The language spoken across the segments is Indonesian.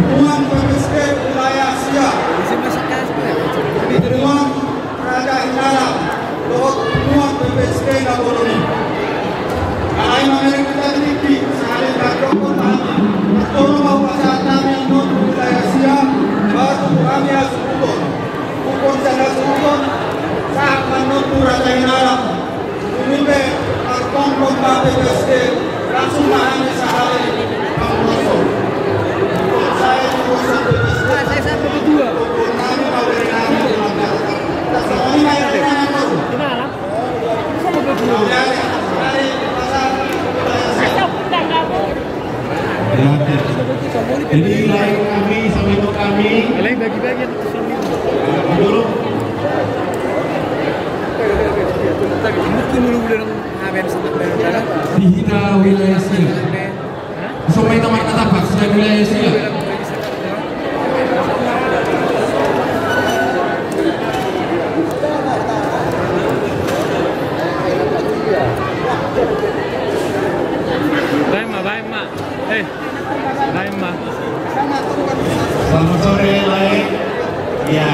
Ketua PPSD Wilayah Siak, Ketua Kerajaan Dalam, Ketua PPSD Naboloni. Kami memiliki kita tinggi, saling berdoa kami, berdoa bahwa saat kami yang wilayah Siak, baru kami harus hukum sana hukum saat menunggu Kerajaan Dalam. Ini berkongkong PPSD langsung mahami sehari kamu masuk. Saya sampai berdua. Jadi lain kami sampai untuk kami. Lain bagi-bagi dulu. Dihina wilayah Siak. Sampai tempat katapak sudah wilayah Siak. Selamat sore lain. Ya,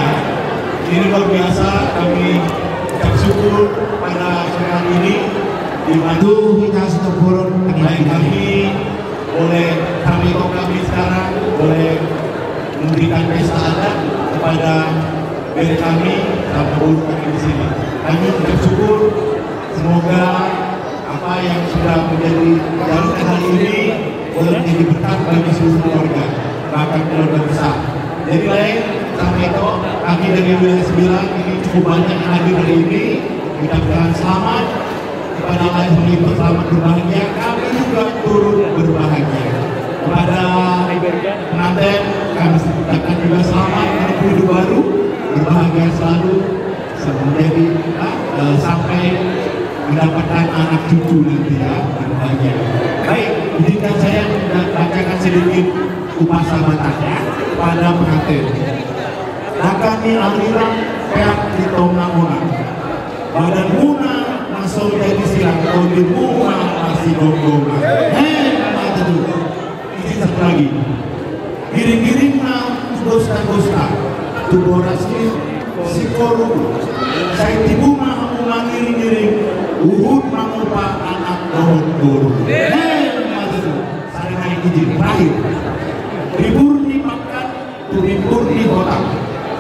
ini luar biasa. Kami bersyukur pada sore hari ini dibantu kita setelah baik kami oleh kami sekarang boleh memberikan pesta adat kepada dari kami dan pengurus kami di sini. Kami bersyukur semoga apa yang sudah menjadi jalur hari ini boleh menjadi berkat bagi seluruh keluarga, bahkan keluarga besar. Jadi lain sampai itu kami dari wilayah 9 ini cukup banyak yang hadir hari ini. Mudah-mudahan selamat kepada lain yang berselamat berbahagia. Kami juga turut berbahagia. Kepada pengantin kami ucapkan juga selamat menempuh hidup baru, berbahagia selalu menjadi sampai mendapatkan anak cucu nanti ya, berbahagia. Baik, izinkan saya bacakan sedikit upasamanya pada pengantin. Nakani aliran peak di tonga-tonga, badan muna masuk jadi silang kodi bunga masih gonggong. Mata dulu. Ini satu lagi. Giring-giring na gosta-gosta, tuborasi si koru. Saya tibu mah mengiring-giring, uhud mengupa anak dohon guru. Mata dulu. Saya naik izin terakhir. Ribur di makan, ribur di botak.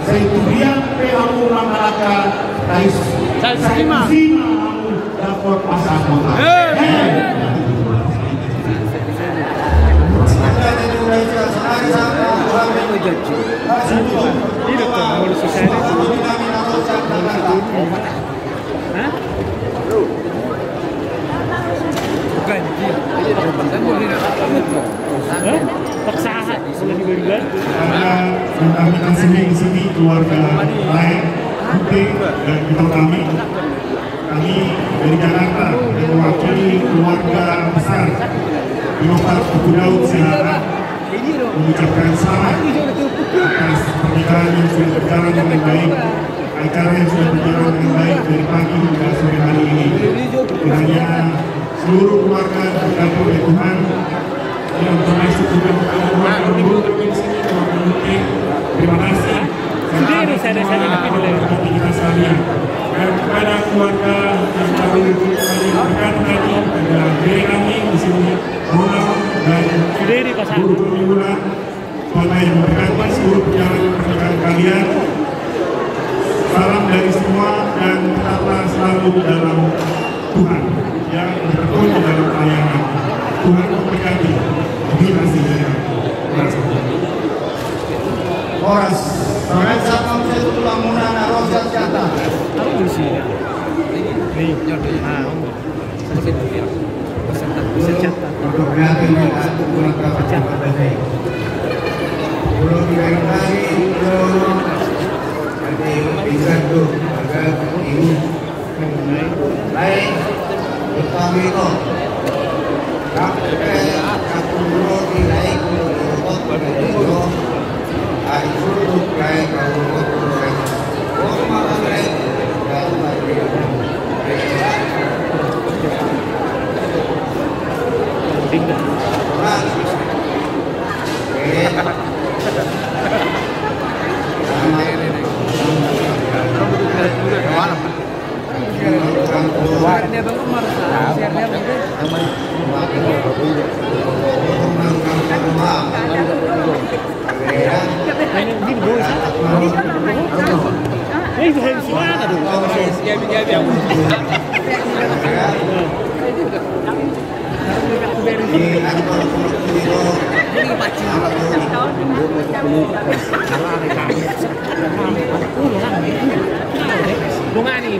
Saya tubian pehamu mamalaka, saya sima dapat pasang botak. Paksahan sudah dibilang. Karena kami di sini keluarga lain, penting dan kita kami dari Jakarta yang mewakili keluarga besar Demokrat Kuku Daud Sihara mengucapkan selamat atas pernikahan yang sudah berjalan dengan baik, acara yang sudah berjalan dengan baik dari pagi hingga sore hari ini. Kiranya seluruh keluarga berkabung oleh Tuhan yang termasuk juga keluarga di sini terima kasih kepada kita sekalian dan kepada keluarga yang baru berkat tadi ada dari kami di sini Ronald dan guru pemimpinan Tuhan yang memberkati seluruh perjalanan pernikahan kalian. Salam dari semua dan tetaplah selalu dalam Tuhan yang bertekun dalam pelayanan. Tuhan memberkati. Terima kasih. Horas, orang sabam saya tulang muna narosa jata. Apa bersih? Nih, bisa catat. Untuk yakin dengan tulang kaca pada saya. Belum diberkati, belum nanti bisa tuh agar ibu lain berkami kok. Kakek, kakuru di naik untuk berdoa. Hari suruh kayak kau berdoa. Oh makan lain, kalau lagi. Tinggal. Share-nya Bang Umar. Share-nya ini bos. Ini bukan siapa tuh? Bunga nih,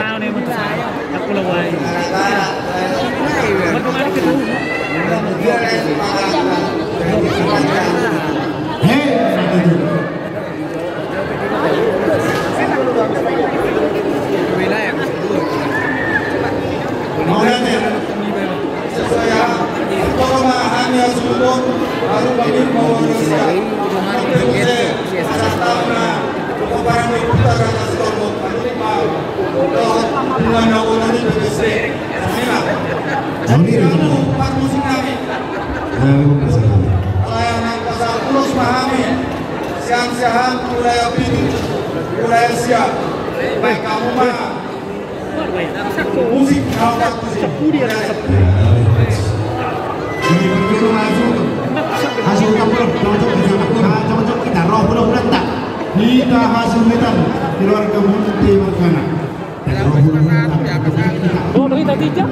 tahu nih untuk saya, aku lewat. Bunga itu. Hei, saya pemahamian sumber baru bagi Malaysia serta barang diputar atas kelompok menerima dengan awalnya BBC empat musim kami layanan pasar Pulau Mahami siang-siang wilayah Bidu wilayah siap baik kamu mah musik kawat musik jadi begitu hasil kapur cocok kita roh bulan tak kita hasil metan keluarga munti makana roh bulan tak Oh, kita tidak.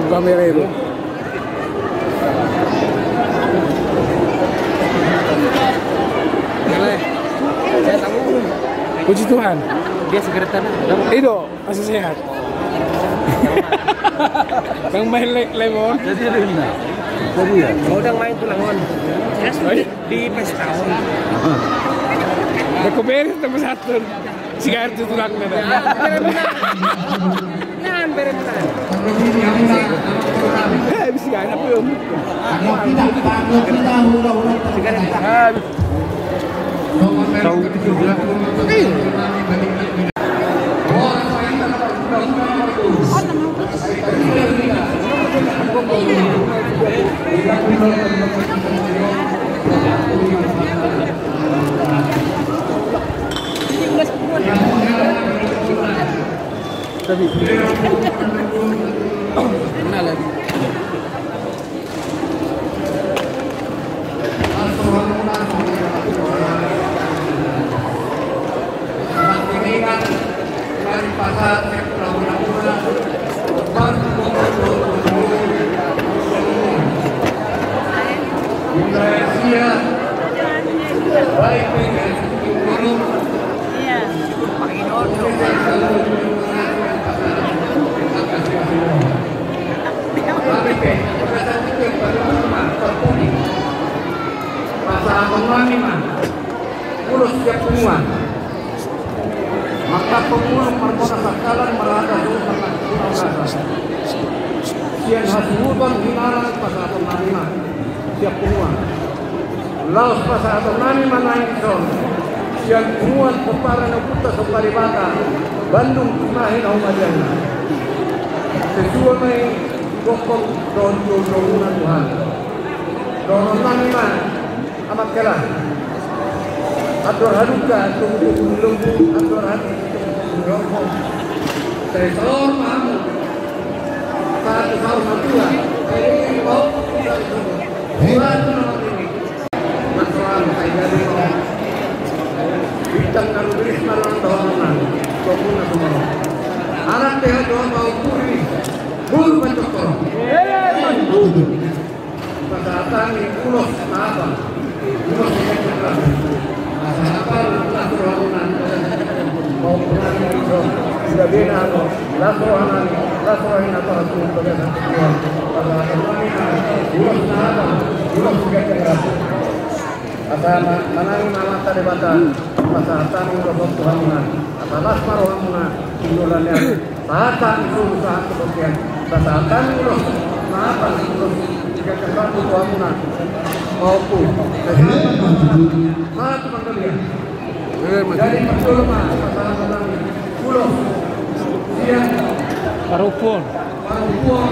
Kamera itu. Saya tahu. Puji Tuhan. Dia sekretar. Itu masih sehat. Bang main lemon. Jadi ada. Jadi ya. Mau udah main tuh lemon. Di pestahun. Aku beres tempat satu. Si kartu tulang nada. Nan berenang. Bisa gak enak belum? Tahu juga. Mana lagi? Urus setiap pengumuman, maka pengumuman perkara sakalan merata sian hasutan hinaran pasal atau nanima setiap pengumuman laos pasal atau nanima naik son sian pengumuman peparan ukuta soparibata Bandung Cimahi Naumadiana sesuai mai gokong don Tuhan don nanima amat kelah atur haduka tunggu lembu atur hati rokok tresor mamu satu tahun matua ini mau satu nomor ini masalah saya jadi bintang dan beris malam doang kokuna semua anak teh doa mau puri bulu pancok korong kesehatan ini ulos apa ulos apa laporan mau pernah itu sudah bina laporan atau hasil bagaimana pada ini bulan apa bulan juga jelas asal manang nama tadebatan pasatan untuk Tuhan asal lasmar wamuna tindulannya pasatan itu usaha kemudian pasatan ulos apa ulos bagian satu bangunan maupun keselamatan satu pembelian. Jadi betul mas masalah tentang pulau siang Parupon. Parupon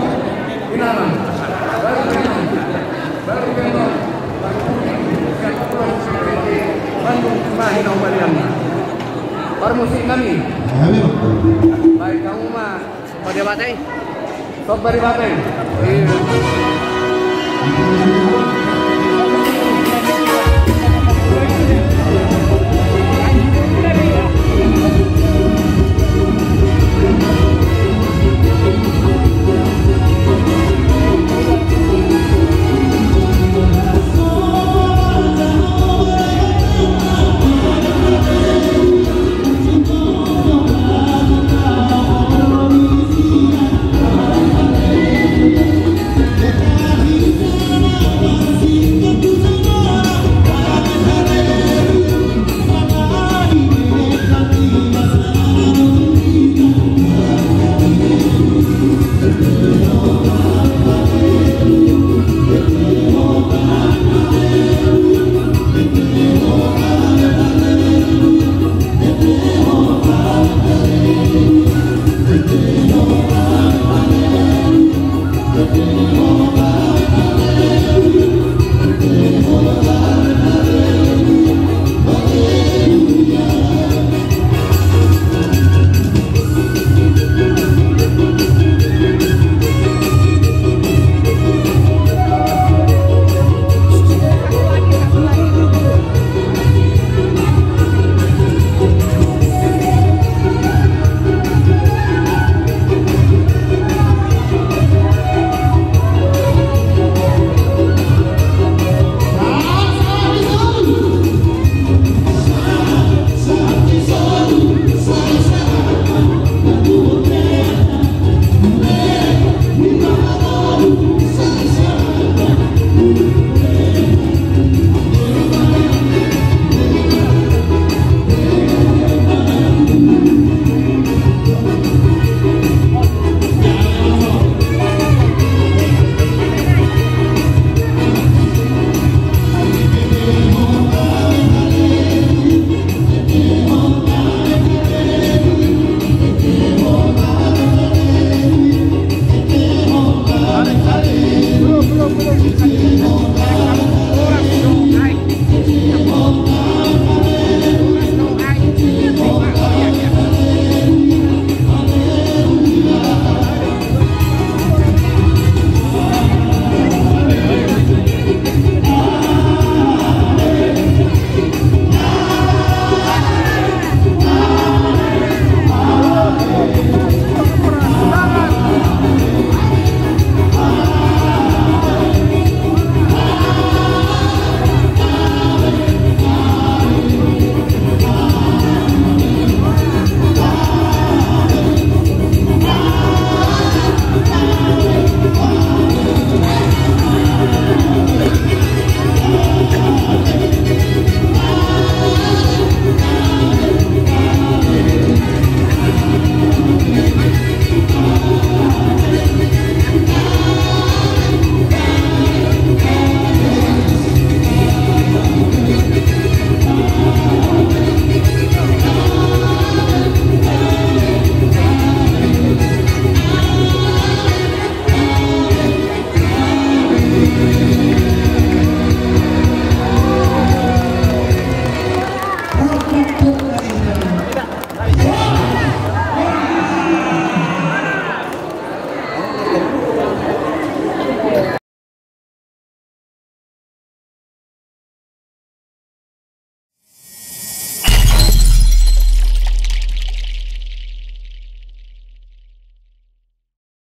Inalan baru Bentong Bandung Mahina Ubaliana permusik kami baik kamu mah Pada batai. sok bari batai.